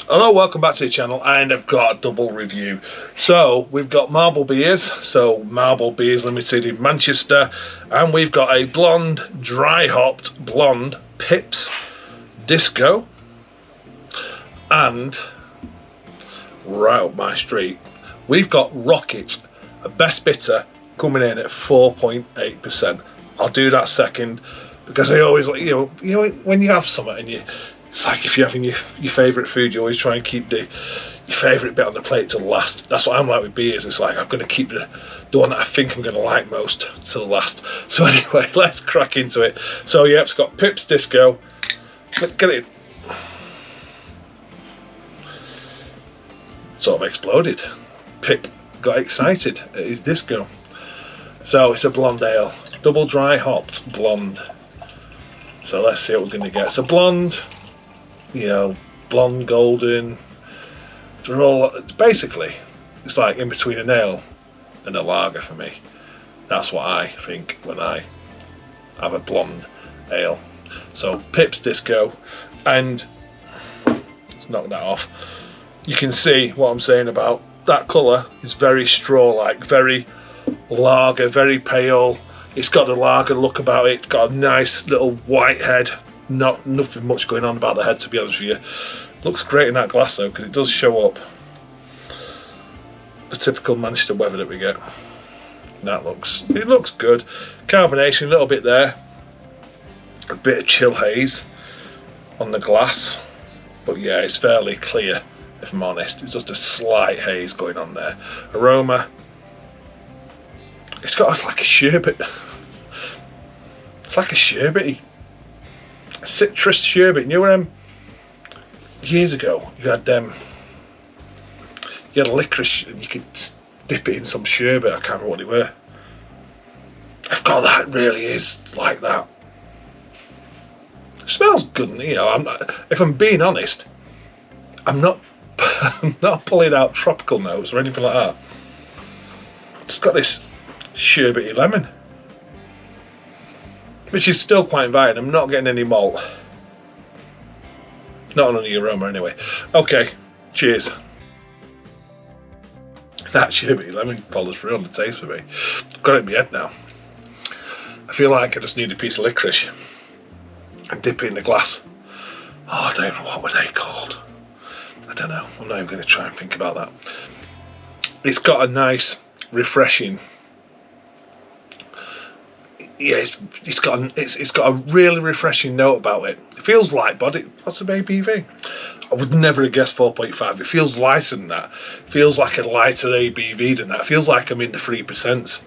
Hello, welcome back to the channel, and I've got a double review. So we've got Marble Beers, so Marble Beers Limited in Manchester, and we've got a blonde, dry hopped blonde Pips Disco, and right up my street we've got Rocket, a best bitter, coming in at 4.8%. I'll do that second, because I always like, you know when you have something and it's like if you're having your favourite food, you always try and keep your favourite bit on the plate till last. That's what I'm like with beers. It's like I'm going to keep the one that I think I'm going to like most till last. So anyway, let's crack into it. So yeah, it's got Pips Disco. Get it. Sort of exploded. Pip got excited at his disco. So it's a blonde ale, double dry hopped blonde. So let's see what we're going to get. It's a blonde, blonde golden. They're all basically, it's like in between an ale and a lager for me. That's what I think when I have a blonde ale. So Pips Disco, and let's knock that off. You can see what I'm saying about that colour is very straw-like, very lager, very pale. It's got the lager look about it. Got a nice little white head. Nothing much going on about the head, to be honest with you. Looks great in that glass though, because it does show up the typical Manchester weather that we get. It looks good. Carbonation a little bit there. A bit of chill haze on the glass, but yeah, it's fairly clear. If I'm honest, it's just a slight haze going on there. Aroma. It's got like a sherbet. It's like a sherbety, citrus sherbet. You know years ago you had you had a licorice and you could dip it in some sherbet. I can't remember what they were. I've got that. It really is like that. It smells good, if I'm being honest, I'm not pulling out tropical notes or anything like that. It's got this sherbety lemon, which is still quite inviting. I'm not getting any malt. Not on the aroma anyway. Okay, cheers. That sherbety lemon follows through on the taste for me. Got it in my head now. I feel like I just need a piece of licorice and dip it in the glass. Oh, I don't know, what were they called? I don't know. I'm not even going to try and think about that. It's got a nice, refreshing. Yeah, it's got a really refreshing note about it. It feels light body. What's the ABV? I would never have guessed 4.5. It feels lighter than that. It feels like a lighter ABV than that. It feels like I'm in the 3%.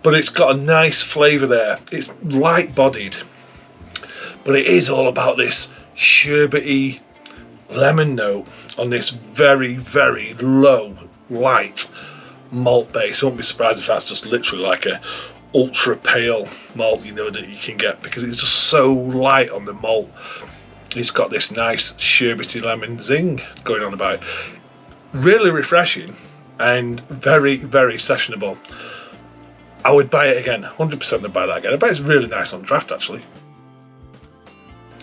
But it's got a nice flavour there. It's light bodied, but it is all about this sherbety lemon note on this very, very low, light malt base. I won't be surprised if that's just literally like a ultra pale malt, that you can get, because it's just so light on the malt. It's got this nice sherbety lemon zing going on about it. Really refreshing and very, very sessionable. I would buy it again. 100% I'd buy that again. I bet it's really nice on draft actually.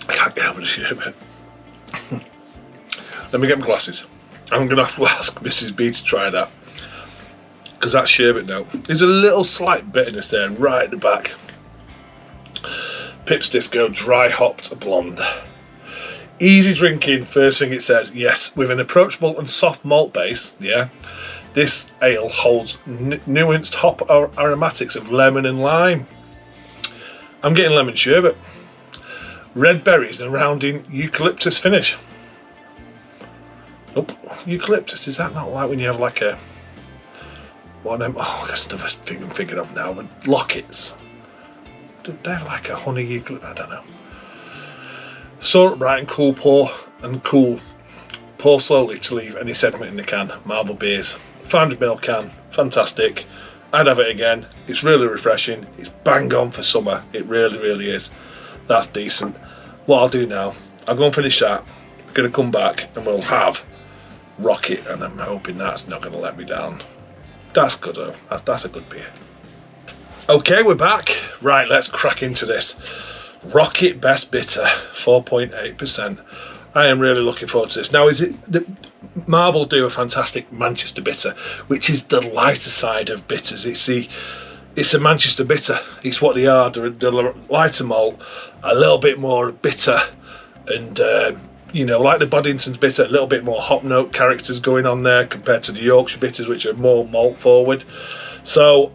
I can't get over the sherbet. Let me get my glasses. I'm going to have to ask Mrs. B to try that, because that sherbet note, there's a little slight bitterness there right at the back. Pips Disco dry hopped blonde. Easy drinking, first thing it says. Yes, with an approachable and soft malt base, yeah, this ale holds nuanced hop aromatics of lemon and lime. I'm getting lemon sherbet. Red berries and a rounding eucalyptus finish. Nope, eucalyptus, is that not like when you have like a, what them, that's another thing I'm thinking of now, but lockets. Do they have like a honey eucalyptus? I don't know. Store it bright and cool, pour slowly to leave any sediment in the can. Marble Beers, 500ml can, fantastic. I'd have it again. It's really refreshing. It's bang on for summer. It really, really is. That's decent. What I'll do now, I'll go and finish that. I'm going to come back and we'll have Rocket, and I'm hoping that's not going to let me down. That's good though. That's a good beer. Okay, we're back. Right, let's crack into this. Rocket Best Bitter, 4.8%. I am really looking forward to this. Now, is it the Marble do a fantastic Manchester bitter, which is the lighter side of bitters. It's a Manchester bitter. It's what they are. They're lighter malt, a little bit more bitter, and you know, like the Boddington's bitter, a little bit more hop note characters going on there compared to the Yorkshire bitters, which are more malt forward. So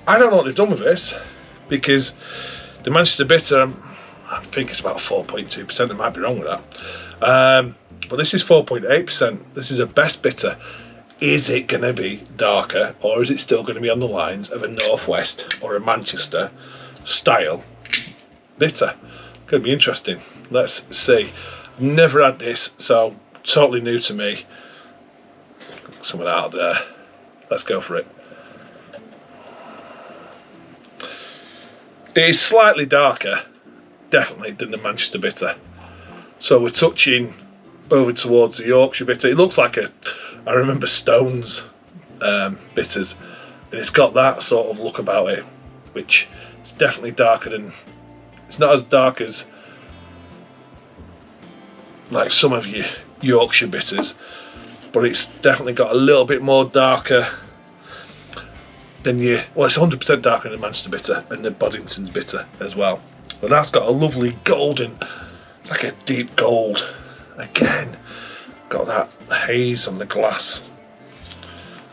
I don't know what they've done with this, because the Manchester bitter, I think it's about 4.2%. I might be wrong with that. But this is 4.8%. This is a best bitter. Is it going to be darker, or is it still going to be on the lines of a Northwest or a Manchester style bitter? Going to be interesting. Let's see. Never had this, so totally new to me. Some of that out there. Let's go for it. It is slightly darker, definitely, than the Manchester bitter. So we're touching over towards the Yorkshire bitter. It looks like I remember Stone's bitters, and it's got that sort of look about it, which is definitely darker than, it's not as dark as like some of your Yorkshire bitters, but it's definitely got a little bit more darker than well, it's 100% darker than the Manchester bitter and the Boddington's bitter as well. But that's got a lovely golden, it's like a deep gold. Again, got that haze on the glass.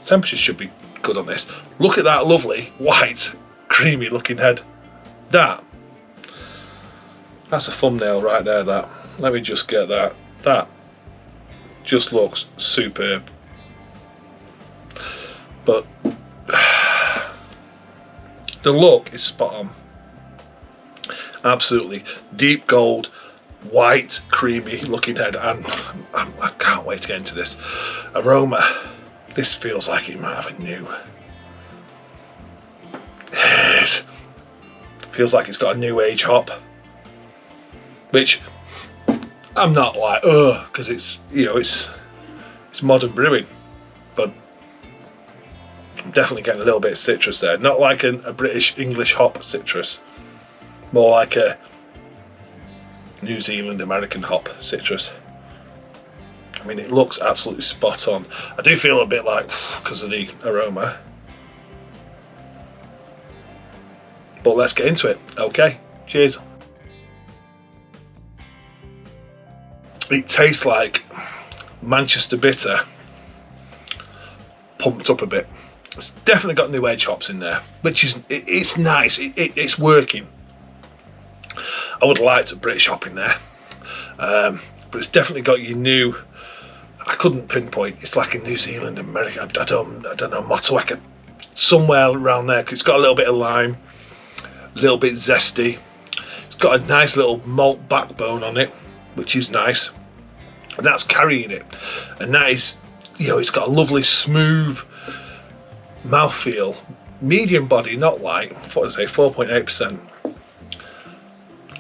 Temperature should be good on this. Look at that lovely white creamy looking head. That's a thumbnail right there. That, let me just get that. That just looks superb. But the look is spot on. Absolutely deep gold, white, creamy looking head, and I can't wait to get into this. Aroma, this feels like it might have a new, it feels like it's got a new age hop, which I'm not like, because it's, you know, it's modern brewing, but I'm definitely getting a little bit of citrus there. Not like a British English hop citrus, more like a New Zealand American hop citrus. I mean, it looks absolutely spot on. I do feel a bit like, because of the aroma, but let's get into it. Okay, cheers. It tastes like Manchester bitter pumped up a bit. It's definitely got new age hops in there, which is, it's nice. It's working. I would like to British hop in there, but it's definitely got your new, I couldn't pinpoint, it's like a New Zealand, America, I don't know, Motueka, somewhere around there, because it's got a little bit of lime, a little bit zesty. It's got a nice little malt backbone on it, which is nice, and that's carrying it. And that is, you know, it's got a lovely smooth mouthfeel, medium body, not light, what did I say, 4.8%.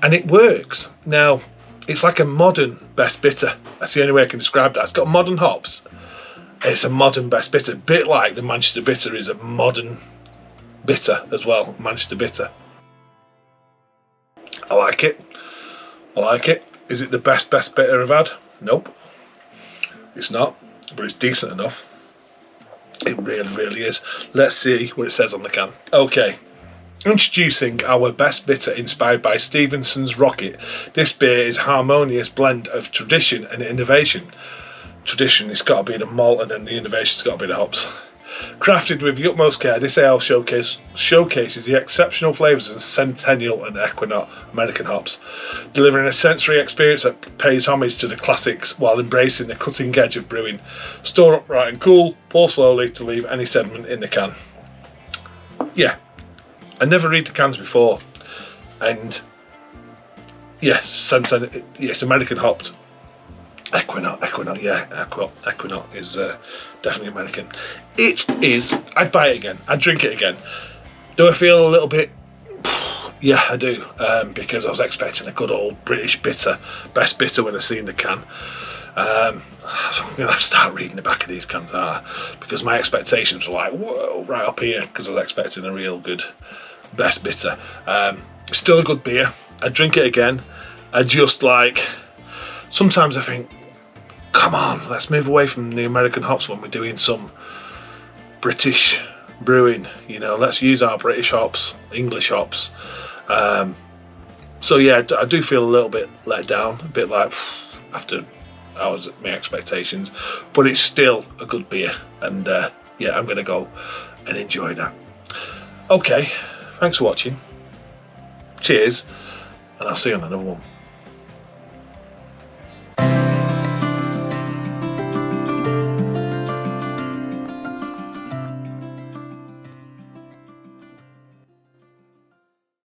And it works. Now, it's like a modern best bitter. That's the only way I can describe that. It's got modern hops. It's a modern best bitter. A bit like the Manchester bitter is a modern bitter as well. Manchester bitter. I like it. I like it. Is it the best bitter I've had? Nope. It's not. But it's decent enough. It really, really is. Let's see what it says on the can. Okay. Introducing our best bitter inspired by Stevenson's Rocket. This beer is a harmonious blend of tradition and innovation. Tradition, it's got to be the malt, and then the innovation's got to be the hops. Crafted with the utmost care, this ale showcases the exceptional flavours of Centennial and Equinox American hops, delivering a sensory experience that pays homage to the classics while embracing the cutting edge of brewing. Store upright and cool, pour slowly to leave any sediment in the can. Yeah. I never read the cans before, and yes, it's American hopped. Equinox is definitely American. It is. I'd buy it again. I'd drink it again. Do I feel a little bit? Yeah, I do, because I was expecting a good old British bitter, best bitter when I seen the can. So I'm going to have to start reading the back of these cans, because my expectations were like, whoa, right up here, because I was expecting a real good best bitter. Still a good beer. I'd drink it again. I just like, sometimes I think, come on, let's move away from the American hops when we're doing some British brewing. You know, let's use our British hops, English hops. So yeah, I do feel a little bit let down, a bit like after hours at my expectations, but it's still a good beer, and yeah, I'm gonna go and enjoy that. Okay, thanks for watching. Cheers, and I'll see you on another one.